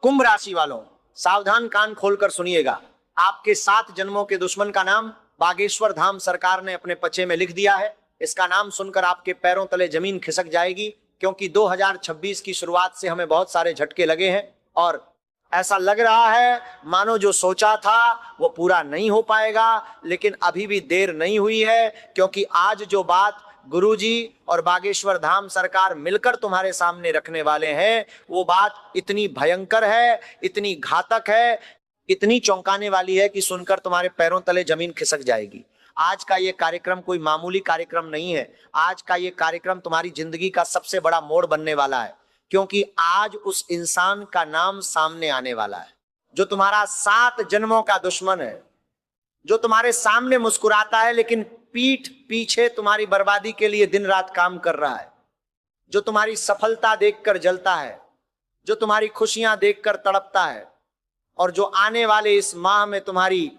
कुंभ राशि वालों, सावधान कान खोलकर सुनिएगा। आपके 7 जन्मों के दुश्मन का नाम बागेश्वर धाम सरकार ने अपने पचे में लिख दिया है। इसका नाम सुनकर आपके पैरों तले जमीन खिसक जाएगी, क्योंकि 2026 की शुरुआत से हमें बहुत सारे झटके लगे हैं और ऐसा लग रहा है मानो जो सोचा था वो पूरा नहीं हो पाएगा। लेकिन अभी भी देर नहीं हुई है, क्योंकि आज जो बात गुरुजी और बागेश्वर धाम सरकार मिलकर तुम्हारे सामने रखने वाले हैं, वो बात इतनी भयंकर है, इतनी घातक है, इतनी चौंकाने वाली है कि सुनकर तुम्हारे पैरों तले जमीन खिसक जाएगी। आज का ये कार्यक्रम कोई मामूली कार्यक्रम नहीं है। आज का ये कार्यक्रम तुम्हारी जिंदगी का सबसे बड़ा मोड़ बनने वाला है, क्योंकि आज उस इंसान का नाम सामने आने वाला है जो तुम्हारा 7 जन्मों का दुश्मन है, जो तुम्हारे सामने मुस्कुराता है लेकिन पीठ पीछे तुम्हारी बर्बादी के लिए दिन रात काम कर रहा है, जो तुम्हारी सफलता देखकर जलता है, जो तुम्हारी खुशियां देखकर तड़पता है और जो आने वाले इस माह में तुम्हारी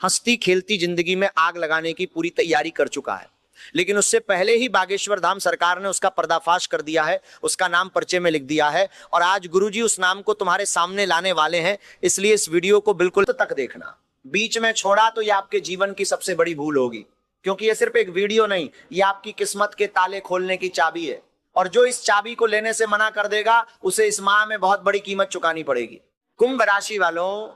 हंसती खेलती जिंदगी में आग लगाने की पूरी तैयारी कर चुका है। लेकिन उससे पहले ही बागेश्वर धाम सरकार ने उसका पर्दाफाश कर दिया है, उसका नाम पर्चे में लिख दिया है और आज गुरुजी उस नाम को तुम्हारे सामने लाने वाले हैं। इसलिए इस वीडियो को बिल्कुल तक देखना। बीच में छोड़ा तो ये आपके जीवन की सबसे बड़ी भूल होगी, क्योंकि ये सिर्फ एक वीडियो नहीं, ये आपकी किस्मत के ताले खोलने की चाबी है और जो इस चाबी को लेने से मना कर देगा उसे इस माह में बहुत बड़ी कीमत चुकानी पड़ेगी। कुंभ राशि वालों,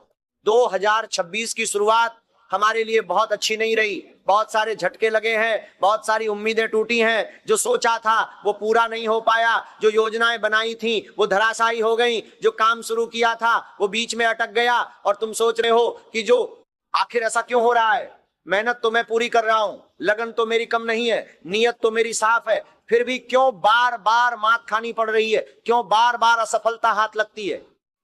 2026 की शुरुआत हमारे लिए बहुत अच्छी नहीं रही। बहुत सारे झटके लगे हैं, बहुत सारी उम्मीदें टूटी हैं। जो सोचा था वो पूरा नहीं हो पाया, जो योजनाएं बनाई थी वो धराशायी हो गई, जो काम शुरू किया था वो बीच में अटक गया और तुम सोच रहे हो कि जो आखिर ऐसा क्यों हो रहा है। मेहनत तो मैं पूरी कर रहा हूं, लगन तो मेरी कम नहीं है, नीयत तो मेरी साफ है, फिर भी क्यों बार बार मात खानी पड़ रही है, क्यों बार बार असफलता हाथ लगती है,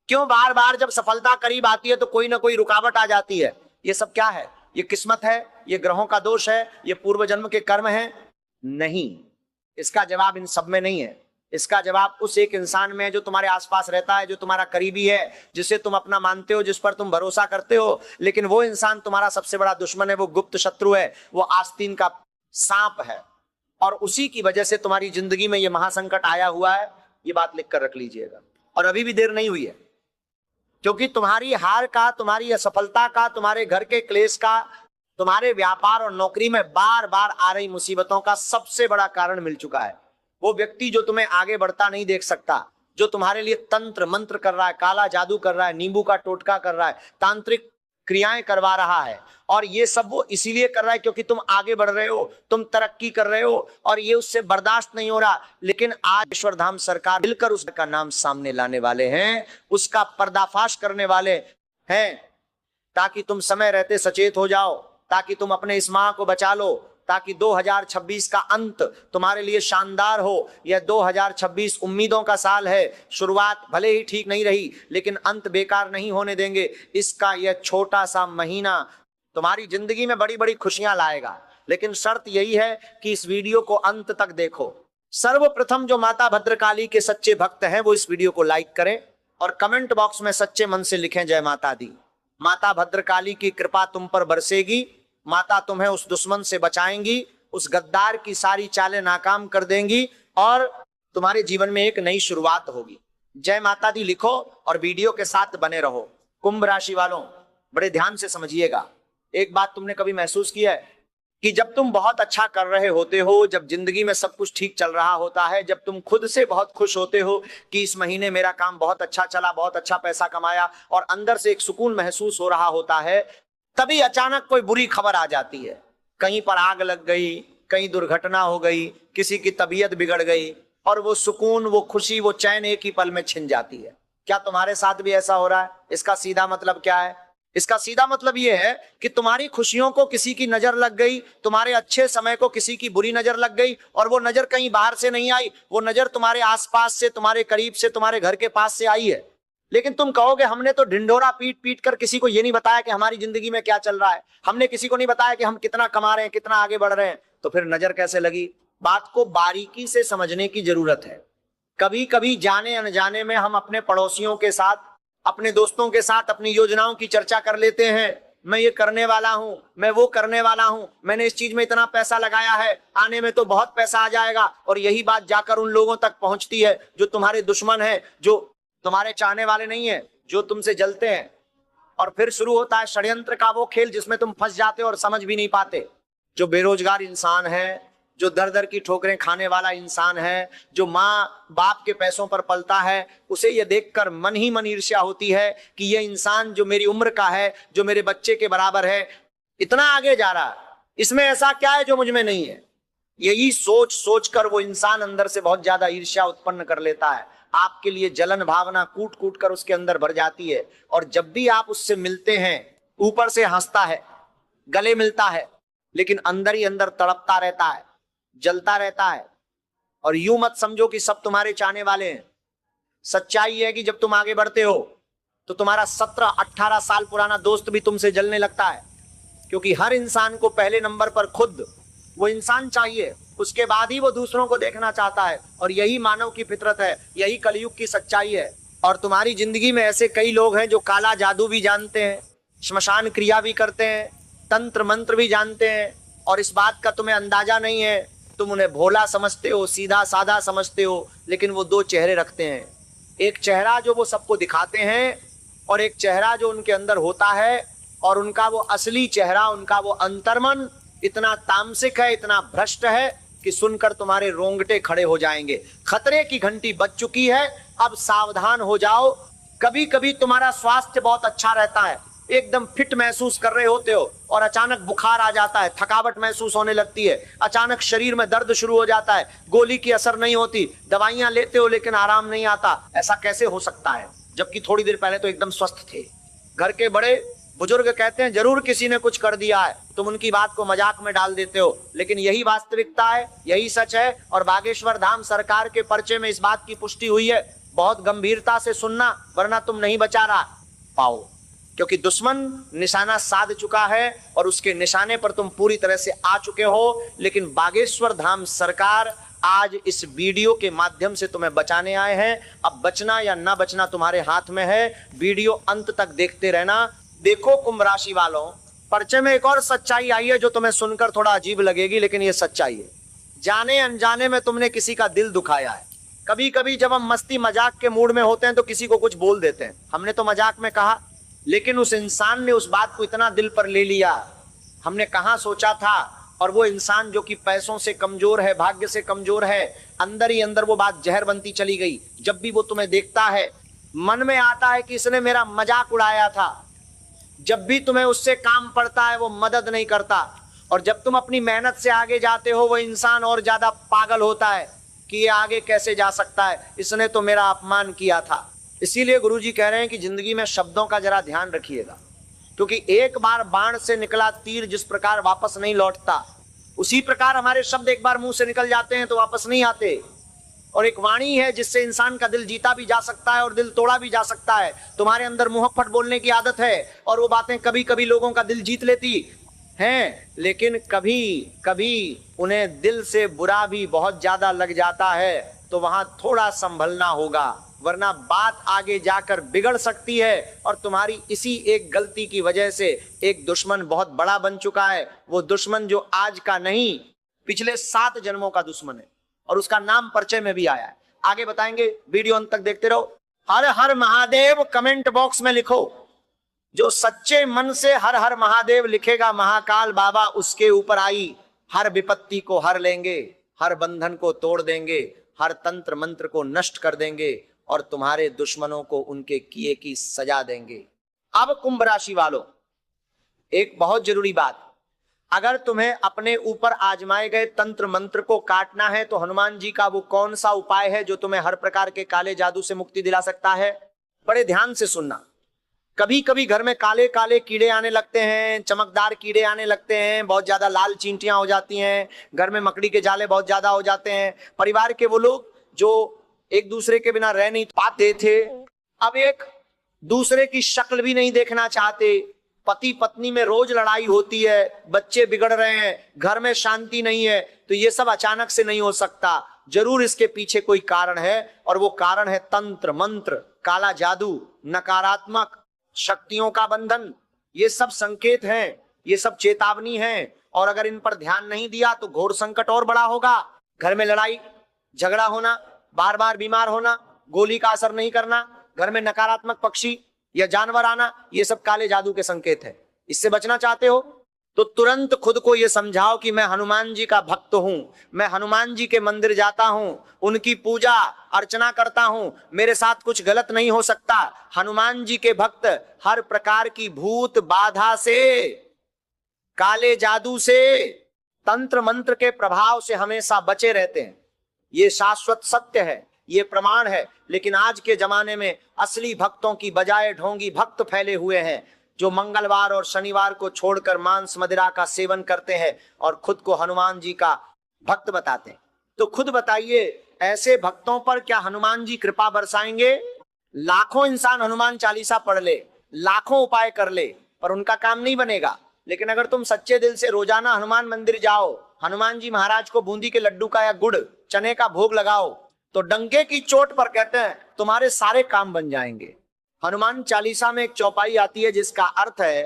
क्यों बार बार जब सफलता करीब आती है तो कोई ना कोई रुकावट आ जाती है। ये सब क्या है? ये किस्मत है, ये ग्रहों का दोष है, ये पूर्व जन्म के कर्म है? नहीं, इसका जवाब इन सब में नहीं है। इसका जवाब उस एक इंसान में है जो तुम्हारे आसपास रहता है, जो तुम्हारा करीबी है, जिसे तुम अपना मानते हो, जिस पर तुम भरोसा करते हो। लेकिन वो इंसान तुम्हारा सबसे बड़ा दुश्मन है, वो गुप्त शत्रु है, वो आस्तीन का सांप है और उसी की वजह से तुम्हारी जिंदगी में ये महासंकट आया हुआ है। ये बात लिख कर रख लीजिएगा। और अभी भी देर नहीं हुई है, क्योंकि तुम्हारी हार का, तुम्हारी असफलता का, तुम्हारे घर के क्लेश का, तुम्हारे व्यापार और नौकरी में बार बार आ रही मुसीबतों का सबसे बड़ा कारण मिल चुका है। वो व्यक्ति जो तुम्हें आगे बढ़ता नहीं देख सकता, जो तुम्हारे लिए तंत्र मंत्र कर रहा है, काला जादू कर रहा है, नींबू का टोटका कर रहा है, तांत्रिक क्रियाएं करवा रहा है, और ये सब वो इसीलिए कर रहा है क्योंकि तुम आगे बढ़ रहे हो, तुम तरक्की कर रहे हो और ये उससे बर्दाश्त नहीं हो रहा। लेकिन आज ईश्वर धाम सरकार मिलकर उसका नाम सामने लाने वाले हैं, उसका पर्दाफाश करने वाले हैं, ताकि तुम समय रहते सचेत हो जाओ, ताकि तुम अपने इस माह को बचा लो, ताकि 2026 का अंत तुम्हारे लिए शानदार हो। यह 2026 उम्मीदों का साल है। शुरुआत भले ही ठीक नहीं रही, लेकिन अंत बेकार नहीं होने देंगे। इसका यह छोटा सा महीना तुम्हारी जिंदगी में बड़ी बड़ी खुशियां लाएगा। लेकिन शर्त यही है कि इस वीडियो को अंत तक देखो। सर्वप्रथम जो माता भद्रकाली के सच्चे भक्त हैं वो इस वीडियो को लाइक करें और कमेंट बॉक्स में सच्चे मन से लिखें जय माता दी। माता भद्रकाली की कृपा तुम पर बरसेगी, माता तुम्हें उस दुश्मन से बचाएंगी, उस गद्दार की सारी चालें नाकाम कर देंगी और तुम्हारे जीवन में एक नई शुरुआत होगी। जय माता दी लिखो और वीडियो के साथ बने रहो। कुंभ राशि वालों, बड़े ध्यान से समझिएगा। एक बात तुमने कभी महसूस किया है कि जब तुम बहुत अच्छा कर रहे होते हो, जब जिंदगी में सब कुछ ठीक चल रहा होता है, जब तुम खुद से बहुत खुश होते हो कि इस महीने मेरा काम बहुत अच्छा चला, बहुत अच्छा पैसा कमाया और अंदर से एक सुकून महसूस हो रहा होता है, तभी अचानक कोई बुरी खबर आ जाती है। कहीं पर आग लग गई, कहीं दुर्घटना हो गई, किसी की तबीयत बिगड़ गई और वो सुकून, वो खुशी, वो चैन एक ही पल में छिन जाती है। क्या तुम्हारे साथ भी ऐसा हो रहा है? इसका सीधा मतलब क्या है? इसका सीधा मतलब यह है कि तुम्हारी खुशियों को किसी की नजर लग गई, तुम्हारे अच्छे समय को किसी की बुरी नजर लग गई और वो नजर कहीं बाहर से नहीं आई, वो नजर तुम्हारे आसपास से, तुम्हारे करीब से, तुम्हारे घर के पास से आई है। लेकिन तुम कहोगे हमने तो ढिंढोरा पीट पीट कर किसी को ये नहीं बताया कि हमारी जिंदगी में क्या चल रहा है, हमने किसी को नहीं बताया कि हम कितना कमा रहे हैं, कितना आगे बढ़ रहे हैं, तो फिर नजर कैसे लगी? बात को बारीकी से समझने की जरूरत है। कभी कभी जाने अनजाने में हम अपने पड़ोसियों के साथ, अपने दोस्तों के साथ अपनी योजनाओं की चर्चा कर लेते हैं। मैं ये करने वाला हूं, मैं वो करने वाला हूं, मैंने इस चीज में इतना पैसा लगाया है, आने में तो बहुत पैसा आ जाएगा। और यही बात जाकर उन लोगों तक पहुंचती है जो तुम्हारे दुश्मन है, जो तुम्हारे चाहने वाले नहीं है। जो तुमसे जलते हैं। और फिर शुरू होता है षड्यंत्र का वो खेल जिसमें तुम फंस जाते हो और समझ भी नहीं पाते। जो बेरोजगार इंसान है, जो दर दर की ठोकरें खाने वाला इंसान है, जो माँ बाप के पैसों पर पलता है, उसे ये देखकर मन ही मन ईर्ष्या होती है कि ये इंसान जो मेरी उम्र का है, जो मेरे बच्चे के बराबर है, इतना आगे जा रहा है, इसमें ऐसा क्या है जो मुझ में नहीं है। यही सोच सोच कर वो इंसान अंदर से बहुत ज्यादा ईर्ष्या उत्पन्न कर लेता है। आपके लिए जलन भावना कूट कूट कर उसके अंदर भर जाती है। और जब भी आप उससे मिलते हैं, ऊपर से हंसता है, गले मिलता है, लेकिन अंदर ही अंदर तड़पता रहता है, जलता रहता है। और यूं मत समझो कि सब तुम्हारे चाहने वाले हैं। सच्चाई है कि जब तुम आगे बढ़ते हो तो तुम्हारा 17-18 साल पुराना दोस्त भी तुमसे जलने लगता है, क्योंकि हर इंसान को पहले नंबर पर खुद वो इंसान चाहिए, उसके बाद ही वो दूसरों को देखना चाहता है। और यही मानव की फितरत है, यही कलयुग की सच्चाई है। और तुम्हारी जिंदगी में ऐसे कई लोग हैं जो काला जादू भी जानते हैं, श्मशान क्रिया भी करते हैं, तंत्र मंत्र भी जानते हैं, और इस बात का तुम्हें अंदाजा नहीं है। तुम उन्हें भोला समझते हो, सीधा साधा समझते हो, लेकिन वो दो चेहरे रखते हैं। एक चेहरा जो वो सबको दिखाते हैं, और एक चेहरा जो उनके अंदर होता है। और उनका वो असली चेहरा, उनका वो अंतर्मन इतना तामसिक है, इतना भ्रष्ट है कि सुनकर तुम्हारे रोंगटे खड़े हो जाएंगे। खतरे की घंटी बज चुकी है, अब सावधान हो जाओ। कभी कभी तुम्हारा स्वास्थ्य बहुत अच्छा रहता है, एकदम फिट महसूस कर रहे होते हो, और अचानक बुखार आ जाता है, थकावट महसूस होने लगती है, अचानक शरीर में दर्द शुरू हो जाता है, गोली की असर नहीं होती, दवाइयां लेते हो लेकिन आराम नहीं आता। ऐसा कैसे हो सकता है, जबकि थोड़ी देर पहले तो एकदम स्वस्थ थे। घर के बड़े बुजुर्ग कहते हैं जरूर किसी ने कुछ कर दिया है, तुम उनकी बात को मजाक में डाल देते हो, लेकिन यही वास्तविकता है, यही सच है। और बागेश्वर धाम सरकार के पर्चे में इस बात की पुष्टि हुई है। बहुत गंभीरता से सुनना, वरना तुम नहीं बचा रहा पाओ, क्योंकि दुश्मन निशाना साध चुका है और उसके निशाने पर तुम पूरी तरह से आ चुके हो। लेकिन बागेश्वर धाम सरकार आज इस वीडियो के माध्यम से तुम्हें बचाने आए हैं। अब बचना या ना बचना तुम्हारे हाथ में है। वीडियो अंत तक देखते रहना। देखो कुंभ राशि वालों, पर्चे में एक और सच्चाई आई है जो तुम्हें सुनकर थोड़ा अजीब लगेगी, लेकिन ये सच्चाई है। जाने अनजाने में तुमने किसी का दिल दुखाया है। कभी कभी जब हम मस्ती मजाक के मूड में होते हैं तो किसी को कुछ बोल देते हैं, हमने तो मजाक में कहा, लेकिन उस इंसान ने उस बात को इतना दिल पर ले लिया, हमने कहाँ सोचा था। और वो इंसान जो कि पैसों से कमजोर है, भाग्य से कमजोर है, अंदर ही अंदर वो बात जहर बनती चली गई। जब भी वो तुम्हें देखता है, मन में आता है कि इसने मेरा मजाक उड़ाया था। जब भी तुम्हें उससे काम पड़ता है, वो मदद नहीं करता। और जब तुम अपनी मेहनत से आगे जाते हो, वो इंसान और ज्यादा पागल होता है कि ये आगे कैसे जा सकता है, इसने तो मेरा अपमान किया था। इसीलिए गुरुजी कह रहे हैं कि जिंदगी में शब्दों का जरा ध्यान रखिएगा, क्योंकि एक बार बाण से निकला तीर जिस प्रकार वापस नहीं लौटता, उसी प्रकार हमारे शब्द एक बार मुंह से निकल जाते हैं तो वापस नहीं आते। और एक वाणी है जिससे इंसान का दिल जीता भी जा सकता है और दिल तोड़ा भी जा सकता है। तुम्हारे अंदर मुहफ्फट बोलने की आदत है, और वो बातें कभी कभी लोगों का दिल जीत लेती हैं, लेकिन कभी कभी उन्हें दिल से बुरा भी बहुत ज्यादा लग जाता है। तो वहां थोड़ा संभलना होगा, वरना बात आगे जाकर बिगड़ सकती है। और तुम्हारी इसी एक गलती की वजह से एक दुश्मन बहुत बड़ा बन चुका है। वो दुश्मन जो आज का नहीं, पिछले 7 जन्मों का दुश्मन है, और उसका नाम परिचय में भी आया है। आगे बताएंगे, वीडियो अंत तक देखते रहो। हर हर महादेव कमेंट बॉक्स में लिखो। जो सच्चे मन से हर हर महादेव लिखेगा, महाकाल बाबा उसके ऊपर आई हर विपत्ति को हर लेंगे, हर बंधन को तोड़ देंगे, हर तंत्र मंत्र को नष्ट कर देंगे, और तुम्हारे दुश्मनों को उनके किए की सजा देंगे। अब कुंभ राशि वालों, एक बहुत जरूरी बात, अगर तुम्हें अपने ऊपर आजमाए गए तंत्र मंत्र को काटना है तो हनुमान जी का वो कौन सा उपाय है जो तुम्हें हर प्रकार के काले जादू से मुक्ति दिला सकता है? बड़े ध्यान से सुनना। कभी कभी घर में काले काले कीड़े आने लगते हैं, चमकदार कीड़े आने लगते हैं, बहुत ज्यादा लाल चींटियां हो जाती हैं, घर में मकड़ी के जाले बहुत ज्यादा हो जाते हैं। परिवार के वो लोग जो एक दूसरे के बिना रह नहीं पाते थे, अब एक दूसरे की शक्ल भी नहीं देखना चाहते। पति पत्नी में रोज लड़ाई होती है, बच्चे बिगड़ रहे हैं, घर में शांति नहीं है। तो ये सब अचानक से नहीं हो सकता, जरूर इसके पीछे कोई कारण है, और वो कारण है तंत्र मंत्र, काला जादू, नकारात्मक शक्तियों का बंधन। ये सब संकेत हैं, ये सब चेतावनी है, और अगर इन पर ध्यान नहीं दिया तो घोर संकट और बड़ा होगा। घर में लड़ाई झगड़ा होना, बार बार बीमार होना, गोली का असर नहीं करना, घर में नकारात्मक पक्षी, या जानवर आना, ये सब काले जादू के संकेत है। इससे बचना चाहते हो तो तुरंत खुद को ये समझाओ कि मैं हनुमान जी का भक्त हूं, मैं हनुमान जी के मंदिर जाता हूं, उनकी पूजा अर्चना करता हूं, मेरे साथ कुछ गलत नहीं हो सकता। हनुमान जी के भक्त हर प्रकार की भूत बाधा से, काले जादू से, तंत्र मंत्र के प्रभाव से हमेशा बचे रहते हैं। ये शाश्वत सत्य है, ये प्रमाण है। लेकिन आज के जमाने में असली भक्तों की बजाय ढोंगी भक्त फैले हुए हैं, जो मंगलवार और शनिवार को छोड़कर मांस मदिरा का सेवन करते हैं और खुद को हनुमान जी का भक्त बताते हैं। तो खुद बताइए, ऐसे भक्तों पर क्या हनुमान जी कृपा बरसाएंगे? लाखों इंसान हनुमान चालीसा पढ़ ले, लाखों उपाय कर ले, पर उनका काम नहीं बनेगा। लेकिन अगर तुम सच्चे दिल से रोजाना हनुमान मंदिर जाओ, हनुमान जी महाराज को बूंदी के लड्डू का या गुड़ चने का भोग लगाओ, तो डंके की चोट पर कहते हैं तुम्हारे सारे काम बन जाएंगे। हनुमान चालीसा में एक चौपाई आती है जिसका अर्थ है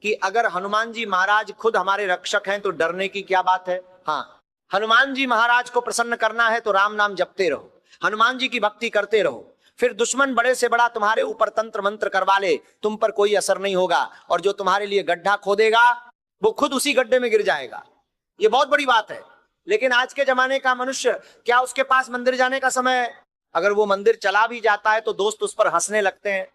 कि अगर हनुमान जी महाराज खुद हमारे रक्षक हैं तो डरने की क्या बात है। हाँ, हनुमान जी महाराज को प्रसन्न करना है तो राम नाम जपते रहो, हनुमान जी की भक्ति करते रहो। फिर दुश्मन बड़े से बड़ा तुम्हारे ऊपर तंत्र मंत्र करवा ले, तुम पर कोई असर नहीं होगा, और जो तुम्हारे लिए गड्ढा खोदेगा वो खुद उसी गड्ढे में गिर जाएगा। ये बहुत बड़ी बात है। लेकिन आज के जमाने का मनुष्य, क्या उसके पास मंदिर जाने का समय है? अगर वो मंदिर चला भी जाता है तो दोस्त उस पर हंसने लगते हैं।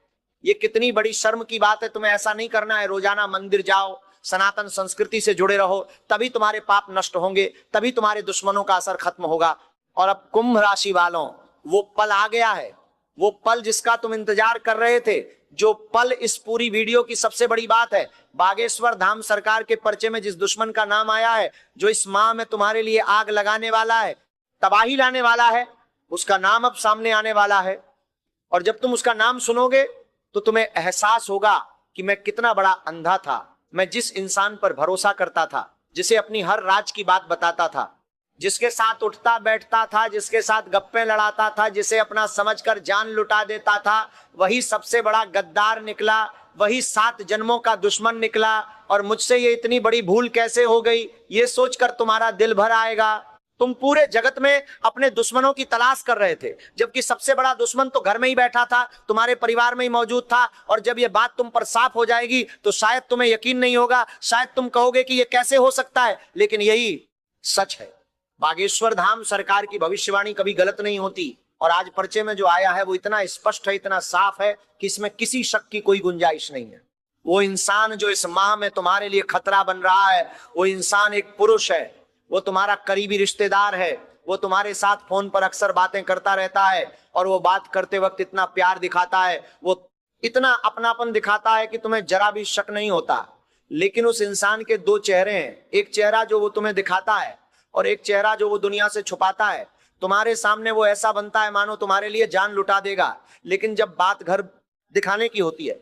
ये कितनी बड़ी शर्म की बात है। तुम्हें ऐसा नहीं करना है। रोजाना मंदिर जाओ, सनातन संस्कृति से जुड़े रहो, तभी तुम्हारे पाप नष्ट होंगे, तभी तुम्हारे दुश्मनों का असर खत्म होगा। और अब कुंभ राशि वालों, वो पल आ गया है, वो पल जिसका तुम इंतजार कर रहे थे, जो पल इस पूरी वीडियो की सबसे बड़ी बात है। बागेश्वर धाम सरकार के पर्चे में जिस दुश्मन का नाम आया है, जो इस माह में तुम्हारे लिए आग लगाने वाला है, तबाही लाने वाला है, उसका नाम अब सामने आने वाला है। और जब तुम उसका नाम सुनोगे तो तुम्हें एहसास होगा कि मैं कितना बड़ा अंधा था। मैं जिस इंसान पर भरोसा करता था, जिसे अपनी हर राज की बात बताता था, जिसके साथ उठता बैठता था, जिसके साथ गप्पे लड़ाता था, जिसे अपना समझकर जान लुटा देता था, वही सबसे बड़ा गद्दार निकला, वही 7 जन्मों का दुश्मन निकला। और मुझसे ये इतनी बड़ी भूल कैसे हो गई, ये सोचकर तुम्हारा दिल भर आएगा। तुम पूरे जगत में अपने दुश्मनों की तलाश कर रहे थे, जबकि सबसे बड़ा दुश्मन तो घर में ही बैठा था, तुम्हारे परिवार में ही मौजूद था। और जब ये बात तुम पर साफ हो जाएगी तो शायद तुम्हें यकीन नहीं होगा, शायद तुम कहोगे कि ये कैसे हो सकता है, लेकिन यही सच है। बागेश्वर धाम सरकार की भविष्यवाणी कभी गलत नहीं होती। और आज पर्चे में जो आया है वो इतना स्पष्ट है, इतना साफ है कि इसमें किसी शक की कोई गुंजाइश नहीं है। वो इंसान जो इस माह में तुम्हारे लिए खतरा बन रहा है, वो इंसान एक पुरुष है, वो तुम्हारा करीबी रिश्तेदार है, वो तुम्हारे साथ फोन पर अक्सर बातें करता रहता है, और वो बात करते वक्त इतना प्यार दिखाता है, वो इतना अपनापन दिखाता है कि तुम्हें जरा भी शक नहीं होता। लेकिन उस इंसान के 2 चेहरे हैं, एक चेहरा जो वो तुम्हें दिखाता है और एक चेहरा जो वो दुनिया से छुपाता है। तुम्हारे सामने वो ऐसा बनता है मानो तुम्हारे लिए जान लुटा देगा, लेकिन जब बात घर दिखाने की होती है,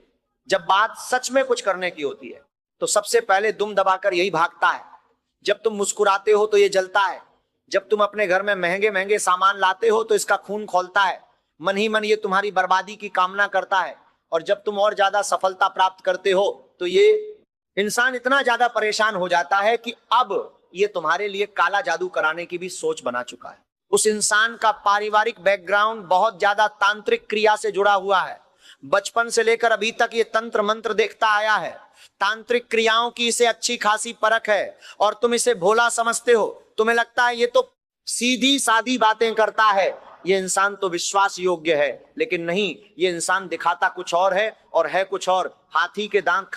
जब बात सच में कुछ करने की होती है, तो सबसे पहले दुम दबाकर यही भागता है। जब तुम मुस्कुराते हो तो ये जलता है, जब तुम अपने घर में महंगे महंगे सामान लाते हो तो इसका खून खौलता है, मन ही मन ये तुम्हारी बर्बादी की कामना करता है। और जब तुम और ज्यादा सफलता प्राप्त करते हो तो ये इंसान इतना ज्यादा परेशान हो जाता है कि अब ये तुम्हारे लिए काला जादू कराने की भी सोच बना चुका है। उस इंसान का पारिवारिक बैकग्राउंड बहुत ज्यादा तांत्रिक क्रिया से जुड़ा हुआ है। बचपन से लेकर अभी तक ये तंत्र मंत्र देखता आया है, तांत्रिक क्रियाओं की इसे अच्छी खासी परख है, और तुम इसे भोला समझते हो। तुम्हें लगता है ये तो सीधी सादी बातें करता है, ये इंसान तो विश्वास योग्य है। लेकिन नहीं, ये इंसान दिखाता कुछ और है और है कुछ और। हाथी के दांत